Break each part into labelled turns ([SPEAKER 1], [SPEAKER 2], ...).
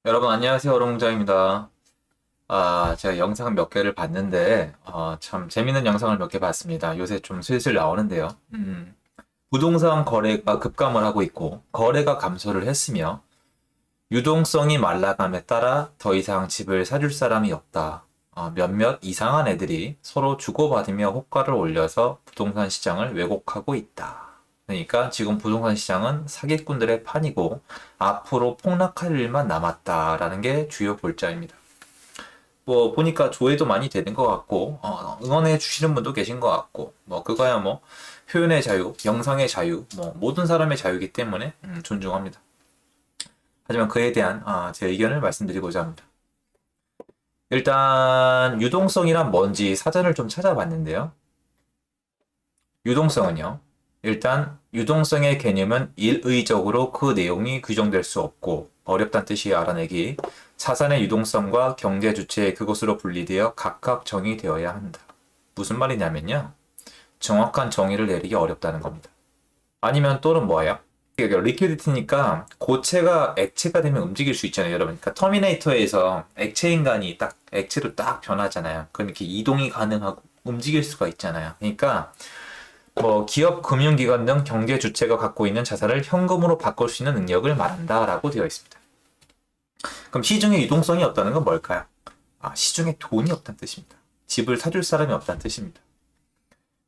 [SPEAKER 1] 여러분 안녕하세요. 어롱장입니다. 제가 영상 몇 개를 봤는데 참 재밌는 영상을 몇 개 봤습니다. 요새 좀 슬슬 나오는데요. 부동산 거래가 급감을 하고 있고 거래가 감소를 했으며 유동성이 말라감에 따라 더 이상 집을 사줄 사람이 없다. 몇몇 이상한 애들이 서로 주고받으며 호가를 올려서 부동산 시장을 왜곡하고 있다. 그러니까 지금 부동산 시장은 사기꾼들의 판이고 앞으로 폭락할 일만 남았다라는 게 주요 골자입니다. 뭐 보니까 조회도 많이 되는 것 같고 응원해 주시는 분도 계신 것 같고 뭐 그거야 뭐 표현의 자유, 영상의 자유, 뭐 모든 사람의 자유이기 때문에 존중합니다. 하지만 그에 대한 제 의견을 말씀드리고자 합니다. 일단 유동성이란 뭔지 사전을 좀 찾아봤는데요. 유동성은요. 일단 유동성의 개념은 일의적으로 그 내용이 규정될 수 없고 어렵다는 뜻이 알아내기. 자산의 유동성과 경제 주체의 그것으로 분리되어 각각 정의되어야 한다. 무슨 말이냐면요. 정확한 정의를 내리기 어렵다는 겁니다. 아니면 또는 뭐예요? 리퀴디티니까 고체가 액체가 되면 움직일 수 있잖아요, 여러분. 그러니까 터미네이터에서 액체 인간이 딱 액체로 딱 변하잖아요. 그럼 이렇게 이동이 가능하고 움직일 수가 있잖아요. 그러니까 뭐 기업, 금융기관 등 경제 주체가 갖고 있는 자산을 현금으로 바꿀 수 있는 능력을 말한다라고 되어 있습니다. 그럼 시중에 유동성이 없다는 건 뭘까요? 시중에 돈이 없다는 뜻입니다. 집을 사줄 사람이 없다는 뜻입니다.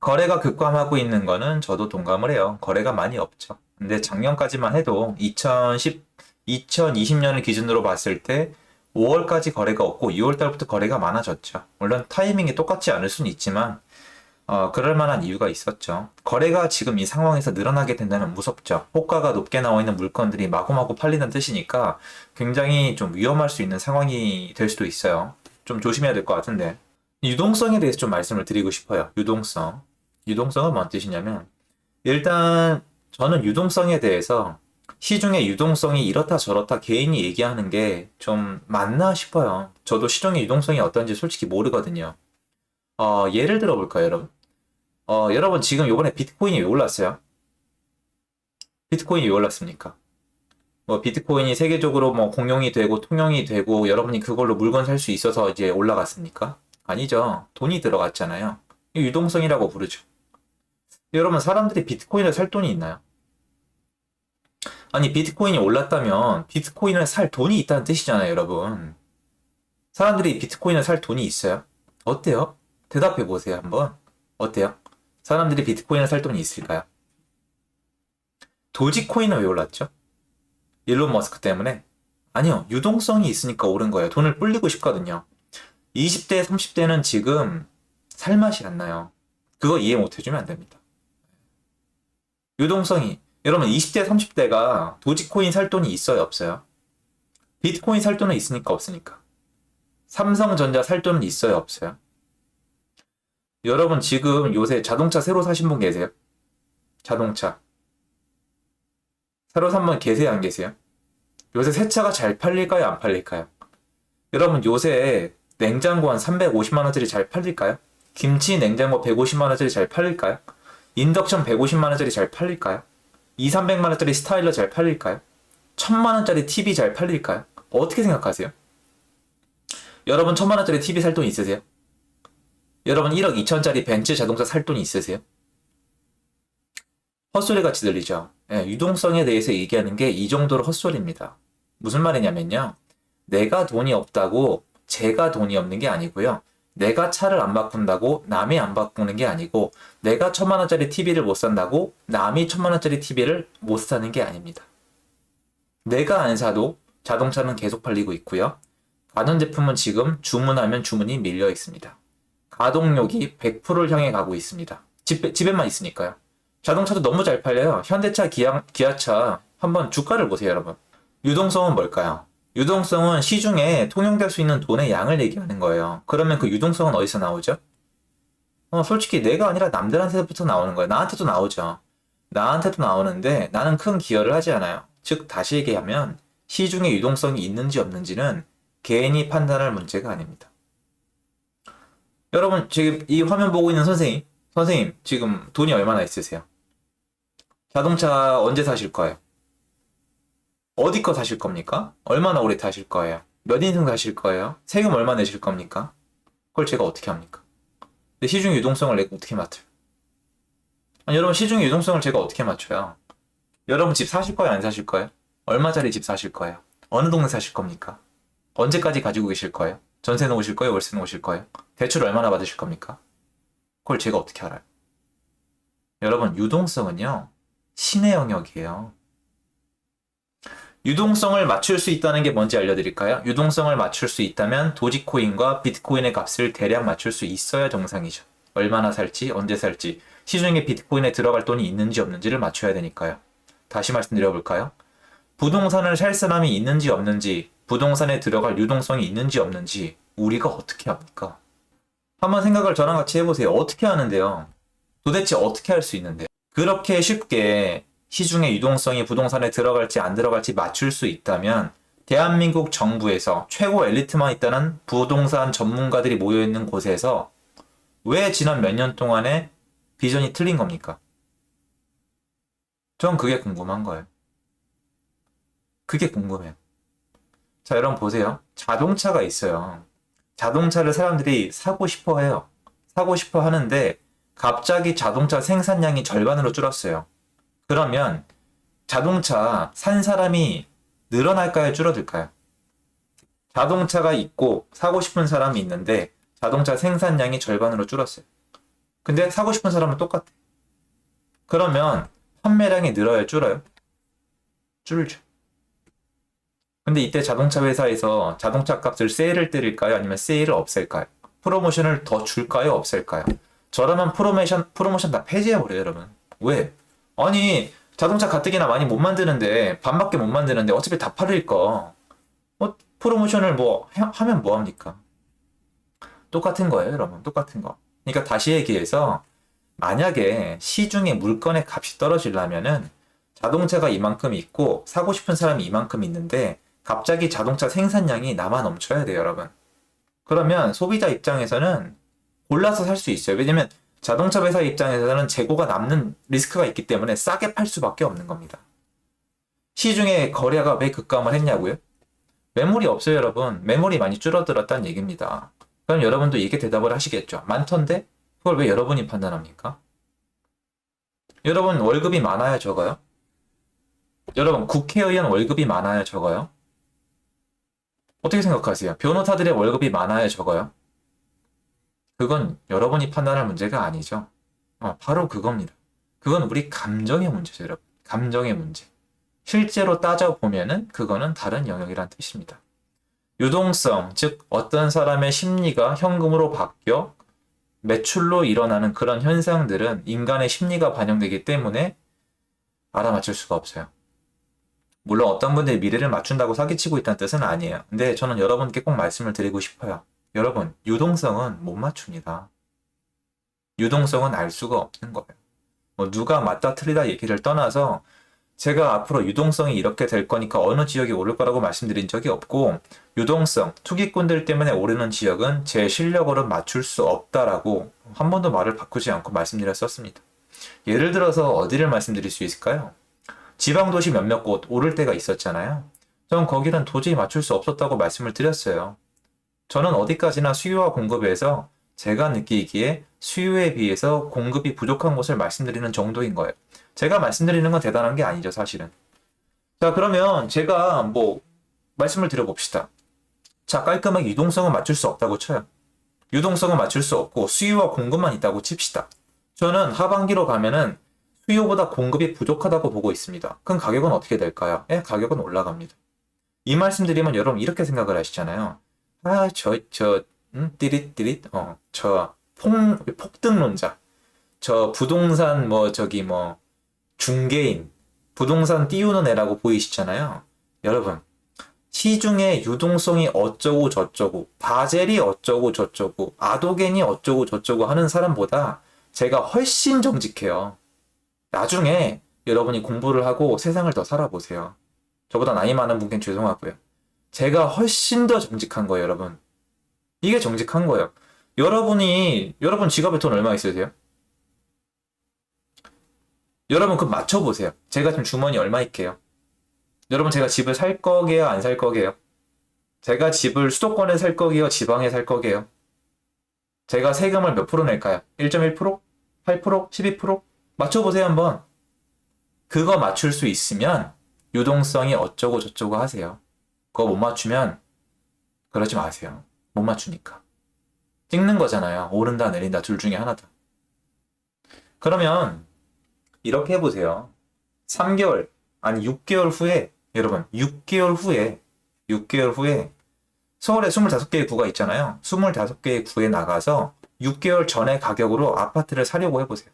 [SPEAKER 1] 거래가 급감하고 있는 거는 저도 동감을 해요. 거래가 많이 없죠. 근데 작년까지만 해도 2020년을 기준으로 봤을 때 5월까지 거래가 없고 6월달부터 거래가 많아졌죠. 물론 타이밍이 똑같지 않을 수는 있지만 그럴 만한 이유가 있었죠. 거래가 지금 이 상황에서 늘어나게 된다면 무섭죠. 호가가 높게 나와 있는 물건들이 마구마구 팔리는 뜻이니까 굉장히 좀 위험할 수 있는 상황이 될 수도 있어요. 좀 조심해야 될 것 같은데. 유동성에 대해서 좀 말씀을 드리고 싶어요. 유동성. 유동성은 뭔 뜻이냐면, 일단 저는 유동성에 대해서 시중의 유동성이 이렇다 저렇다 개인이 얘기하는 게 좀 맞나 싶어요. 저도 시중의 유동성이 어떤지 솔직히 모르거든요. 예를 들어 볼까요, 여러분? 여러분 지금 요번에 비트코인이 왜 올랐어요? 비트코인이 왜 올랐습니까? 뭐 비트코인이 세계적으로 뭐 공용이 되고 통용이 되고 여러분이 그걸로 물건 살 수 있어서 이제 올라갔습니까? 아니죠. 돈이 들어갔잖아요. 이 유동성이라고 부르죠. 여러분 사람들이 비트코인을 살 돈이 있나요? 아니 비트코인이 올랐다면 비트코인을 살 돈이 있다는 뜻이잖아요, 여러분. 사람들이 비트코인을 살 돈이 있어요? 어때요? 대답해 보세요, 한번. 어때요? 사람들이 비트코인을 살 돈이 있을까요? 도지코인은 왜 올랐죠? 일론 머스크 때문에? 아니요. 유동성이 있으니까 오른 거예요. 돈을 불리고 싶거든요. 20대, 30대는 지금 살 맛이 안 나요. 그거 이해 못 해주면 안 됩니다. 유동성이. 여러분 20대, 30대가 도지코인 살 돈이 있어요? 없어요? 비트코인 살 돈은 있으니까 없으니까. 삼성전자 살 돈은 있어요? 없어요? 여러분 지금 요새 자동차 새로 사신 분 계세요? 자동차. 새로 산 분 계세요? 안 계세요? 요새 새 차가 잘 팔릴까요? 안 팔릴까요? 여러분 요새 냉장고 한 350만 원짜리 잘 팔릴까요? 김치 냉장고 150만 원짜리 잘 팔릴까요? 인덕션 150만 원짜리 잘 팔릴까요? 2, 300만 원짜리 스타일러 잘 팔릴까요? 1000만 원짜리 TV 잘 팔릴까요? 어떻게 생각하세요? 여러분 1000만 원짜리 TV 살 돈 있으세요? 여러분 1억 2천짜리 벤츠 자동차 살 돈이 있으세요? 헛소리 같이 들리죠? 예, 유동성에 대해서 얘기하는 게 이 정도로 헛소리입니다. 무슨 말이냐면요. 내가 돈이 없다고 제가 돈이 없는 게 아니고요. 내가 차를 안 바꾼다고 남이 안 바꾸는 게 아니고 내가 1000만 원짜리 TV를 못 산다고 남이 1000만 원짜리 TV를 못 사는 게 아닙니다. 내가 안 사도 자동차는 계속 팔리고 있고요. 가전제품은 지금 주문하면 주문이 밀려 있습니다. 가동력이 100%를 향해 가고 있습니다. 집에만 있으니까요. 자동차도 너무 잘 팔려요. 현대차, 기아차 한번 주가를 보세요, 여러분. 유동성은 뭘까요? 유동성은 시중에 통용될 수 있는 돈의 양을 얘기하는 거예요. 그러면 그 유동성은 어디서 나오죠? 솔직히 내가 아니라 남들한테부터 나오는 거예요. 나한테도 나오죠. 나한테도 나오는데 나는 큰 기여를 하지 않아요. 즉, 다시 얘기하면 시중에 유동성이 있는지 없는지는 개인이 판단할 문제가 아닙니다. 여러분, 지금 이 화면 보고 있는 선생님, 지금 돈이 얼마나 있으세요? 자동차 언제 사실 거예요? 어디 거 사실 겁니까? 얼마나 오래 타실 거예요? 몇 인승 사실 거예요? 세금 얼마 내실 겁니까? 그걸 제가 어떻게 합니까? 근데 시중의 유동성을 내가 어떻게 맞춰요? 아니, 여러분 시중의 유동성을 제가 어떻게 맞춰요? 여러분 집 사실 거예요? 안 사실 거예요? 얼마짜리 집 사실 거예요? 어느 동네 사실 겁니까? 언제까지 가지고 계실 거예요? 전세 놓으실 거예요? 월세 놓으실 거예요? 대출 얼마나 받으실 겁니까? 그걸 제가 어떻게 알아요? 여러분, 유동성은요, 신의 영역이에요. 유동성을 맞출 수 있다는 게 뭔지 알려드릴까요? 유동성을 맞출 수 있다면 도지코인과 비트코인의 값을 대략 맞출 수 있어야 정상이죠. 얼마나 살지, 언제 살지, 시중에 비트코인에 들어갈 돈이 있는지 없는지를 맞춰야 되니까요. 다시 말씀드려볼까요? 부동산을 살 사람이 있는지 없는지, 부동산에 들어갈 유동성이 있는지 없는지 우리가 어떻게 합니까? 한번 생각을 저랑 같이 해보세요. 어떻게 하는데요? 도대체 어떻게 할 수 있는데요? 그렇게 쉽게 시중의 유동성이 부동산에 들어갈지 안 들어갈지 맞출 수 있다면 대한민국 정부에서 최고 엘리트만 있다는 부동산 전문가들이 모여있는 곳에서 왜 지난 몇 년 동안에 비전이 틀린 겁니까? 전 그게 궁금한 거예요. 그게 궁금해요. 자, 여러분 보세요. 자동차가 있어요. 자동차를 사람들이 사고 싶어 해요. 사고 싶어 하는데 갑자기 자동차 생산량이 절반으로 줄었어요. 그러면 자동차 산 사람이 늘어날까요? 줄어들까요? 자동차가 있고 사고 싶은 사람이 있는데 자동차 생산량이 절반으로 줄었어요. 근데 사고 싶은 사람은 똑같아. 그러면 판매량이 늘어요? 줄어요? 줄죠. 근데 이때 자동차 회사에서 자동차 값을 세일을 때릴까요? 아니면 세일을 없앨까요? 프로모션을 더 줄까요? 없앨까요? 저라면 프로모션 다 폐지해버려요, 여러분. 왜? 아니, 자동차 가뜩이나 많이 못 만드는데, 반밖에 못 만드는데, 어차피 다 팔릴 거. 프로모션을 뭐, 하면 뭐합니까? 똑같은 거예요, 여러분. 똑같은 거. 그러니까 다시 얘기해서, 만약에 시중에 물건의 값이 떨어지려면은, 자동차가 이만큼 있고, 사고 싶은 사람이 이만큼 있는데, 갑자기 자동차 생산량이 남아 넘쳐야 돼요, 여러분. 그러면 소비자 입장에서는 골라서 살 수 있어요. 왜냐면 자동차 회사 입장에서는 재고가 남는 리스크가 있기 때문에 싸게 팔 수밖에 없는 겁니다. 시중에 거래가 왜 급감을 했냐고요? 매물이 없어요, 여러분. 매물이 많이 줄어들었다는 얘기입니다. 그럼 여러분도 이게 대답을 하시겠죠. 많던데? 그걸 왜 여러분이 판단합니까? 여러분 월급이 많아요, 적어요? 여러분 국회의원 월급이 많아요, 적어요? 어떻게 생각하세요? 변호사들의 월급이 많아요, 적어요? 그건 여러분이 판단할 문제가 아니죠. 바로 그겁니다. 그건 우리 감정의 문제죠, 여러분. 감정의 문제. 실제로 따져보면은 그거는 다른 영역이란 뜻입니다. 유동성, 즉 어떤 사람의 심리가 현금으로 바뀌어 매출로 일어나는 그런 현상들은 인간의 심리가 반영되기 때문에 알아맞힐 수가 없어요. 물론 어떤 분들이 미래를 맞춘다고 사기치고 있다는 뜻은 아니에요. 근데 저는 여러분께 꼭 말씀을 드리고 싶어요. 여러분, 유동성은 못 맞춥니다. 유동성은 알 수가 없는 거예요. 뭐 누가 맞다 틀리다 얘기를 떠나서 제가 앞으로 유동성이 이렇게 될 거니까 어느 지역이 오를 거라고 말씀드린 적이 없고 유동성, 투기꾼들 때문에 오르는 지역은 제 실력으로 맞출 수 없다라고 한 번도 말을 바꾸지 않고 말씀드렸었습니다. 예를 들어서 어디를 말씀드릴 수 있을까요? 지방도시 몇몇 곳 오를 때가 있었잖아요. 전 거기는 도저히 맞출 수 없었다고 말씀을 드렸어요. 저는 어디까지나 수요와 공급에서 제가 느끼기에 수요에 비해서 공급이 부족한 것을 말씀드리는 정도인 거예요. 제가 말씀드리는 건 대단한 게 아니죠, 사실은. 자, 그러면 제가 뭐 말씀을 드려봅시다. 자, 깔끔하게 유동성은 맞출 수 없다고 쳐요. 유동성은 맞출 수 없고 수요와 공급만 있다고 칩시다. 저는 하반기로 가면은 수요보다 공급이 부족하다고 보고 있습니다. 그럼 가격은 어떻게 될까요? 가격은 올라갑니다. 이 말씀드리면 여러분 이렇게 생각을 하시잖아요. 띠릿띠릿, 폭등론자. 저 부동산 중개인, 부동산 띄우는 애라고 보이시잖아요. 여러분, 시중에 유동성이 어쩌고 저쩌고, 바젤이 어쩌고 저쩌고, 아도겐이 어쩌고 저쩌고 하는 사람보다 제가 훨씬 정직해요. 나중에 여러분이 공부를 하고 세상을 더 살아보세요. 저보다 나이 많은 분께는 죄송하고요. 제가 훨씬 더 정직한 거예요, 여러분. 이게 정직한 거예요. 여러분 지갑에 돈 얼마 있으세요? 여러분 그럼 맞춰보세요. 제가 지금 주머니 얼마 있게요? 여러분 제가 집을 살 거게요? 안 살 거게요? 제가 집을 수도권에 살 거게요? 지방에 살 거게요? 제가 세금을 몇 프로 낼까요? 1.1%? 8%? 12%? 맞춰보세요 한번. 그거 맞출 수 있으면 유동성이 어쩌고 저쩌고 하세요. 그거 못 맞추면 그러지 마세요. 못 맞추니까. 찍는 거잖아요. 오른다 내린다 둘 중에 하나다. 그러면 이렇게 해보세요. 3개월 아니 6개월 후에 여러분 6개월 후에 서울에 25개의 구가 있잖아요. 25개의 구에 나가서 6개월 전의 가격으로 아파트를 사려고 해보세요.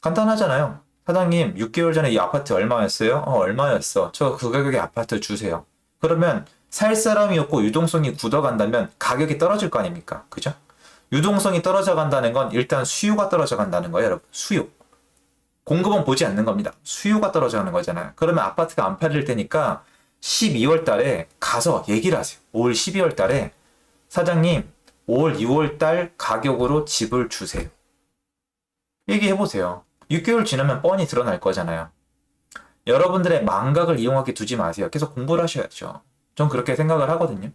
[SPEAKER 1] 간단하잖아요. 사장님 6개월 전에 이 아파트 얼마였어요? 얼마였어. 저 그 가격에 아파트 주세요. 그러면 살 사람이 없고 유동성이 굳어간다면 가격이 떨어질 거 아닙니까? 그죠? 유동성이 떨어져 간다는 건 일단 수요가 떨어져 간다는 거예요, 여러분. 수요. 공급은 보지 않는 겁니다. 수요가 떨어져 가는 거잖아요. 그러면 아파트가 안 팔릴 테니까 12월 달에 가서 얘기를 하세요. 올 12월 달에 사장님, 올 6월 달 가격으로 집을 주세요. 얘기해 보세요. 6개월 지나면 뻔히 드러날 거잖아요. 여러분들의 망각을 이용하게 두지 마세요. 계속 공부를 하셔야죠. 전 그렇게 생각을 하거든요.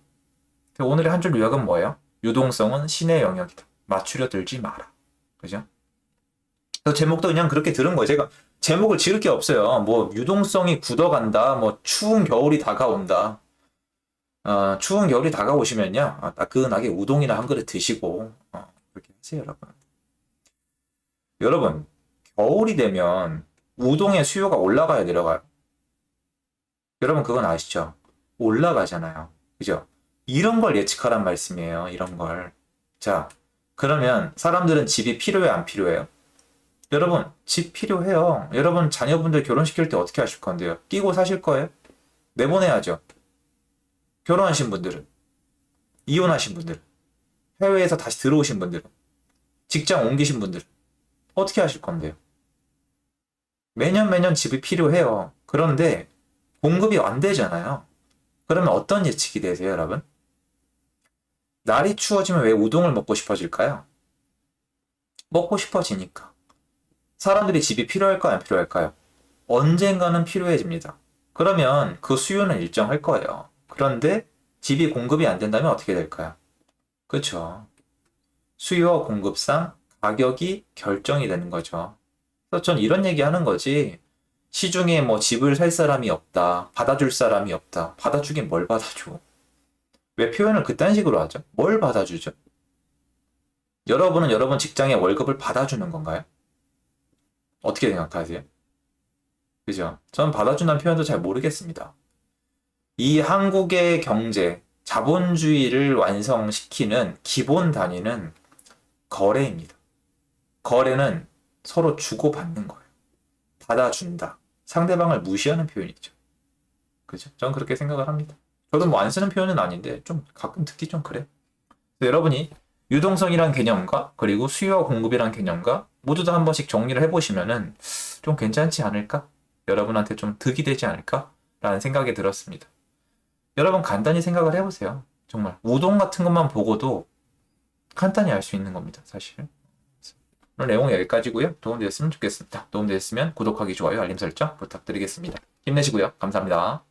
[SPEAKER 1] 오늘의 한 줄 요약은 뭐예요? 유동성은 신의 영역이다. 맞추려 들지 마라. 그죠? 제목도 그냥 그렇게 들은 거예요. 제가 제목을 지을 게 없어요. 뭐 유동성이 굳어간다. 뭐 추운 겨울이 다가온다. 추운 겨울이 다가오시면요. 따끈하게 우동이나 한 그릇 드시고 그렇게 하세요, 여러분. 여러분, 겨울이 되면 우동의 수요가 올라가요, 내려가요? 여러분 그건 아시죠? 올라가잖아요. 그죠? 이런 걸 예측하란 말씀이에요. 이런 걸. 자, 그러면 사람들은 집이 필요해, 안 필요해요? 여러분, 집 필요해요. 여러분 자녀분들 결혼시킬 때 어떻게 하실 건데요? 끼고 사실 거예요? 내보내야죠. 결혼하신 분들은, 이혼하신 분들은, 해외에서 다시 들어오신 분들은, 직장 옮기신 분들은 어떻게 하실 건데요? 매년 집이 필요해요. 그런데 공급이 안 되잖아요. 그러면 어떤 예측이 되세요, 여러분? 날이 추워지면 왜 우동을 먹고 싶어질까요? 먹고 싶어지니까. 사람들이 집이 필요할까요, 안 필요할까요? 언젠가는 필요해집니다. 그러면 그 수요는 일정할 거예요. 그런데 집이 공급이 안 된다면 어떻게 될까요? 그렇죠. 수요와 공급상 가격이 결정이 되는 거죠. 그래서 전 이런 얘기 하는 거지. 시중에 뭐 집을 살 사람이 없다. 받아줄 사람이 없다. 받아주긴 뭘 받아줘. 왜 표현을 그딴 식으로 하죠? 뭘 받아주죠? 여러분은 여러분 직장의 월급을 받아주는 건가요? 어떻게 생각하세요? 그죠? 전 받아준다는 표현도 잘 모르겠습니다. 이 한국의 경제, 자본주의를 완성시키는 기본 단위는 거래입니다. 거래는 서로 주고받는 거예요. 받아준다. 상대방을 무시하는 표현이죠. 그죠? 전 그렇게 생각을 합니다. 저도 뭐 안 쓰는 표현은 아닌데 좀 가끔 듣기 좀 그래. 여러분이 유동성이란 개념과 그리고 수요와 공급이란 개념과 모두 다 한 번씩 정리를 해보시면은 좀 괜찮지 않을까? 여러분한테 좀 득이 되지 않을까? 라는 생각이 들었습니다. 여러분 간단히 생각을 해보세요. 정말 우동 같은 것만 보고도 간단히 알 수 있는 겁니다. 사실. 오늘 내용 여기까지고요. 도움되셨으면 좋겠습니다. 도움되셨으면 구독하기, 좋아요, 알림 설정 부탁드리겠습니다. 힘내시고요. 감사합니다.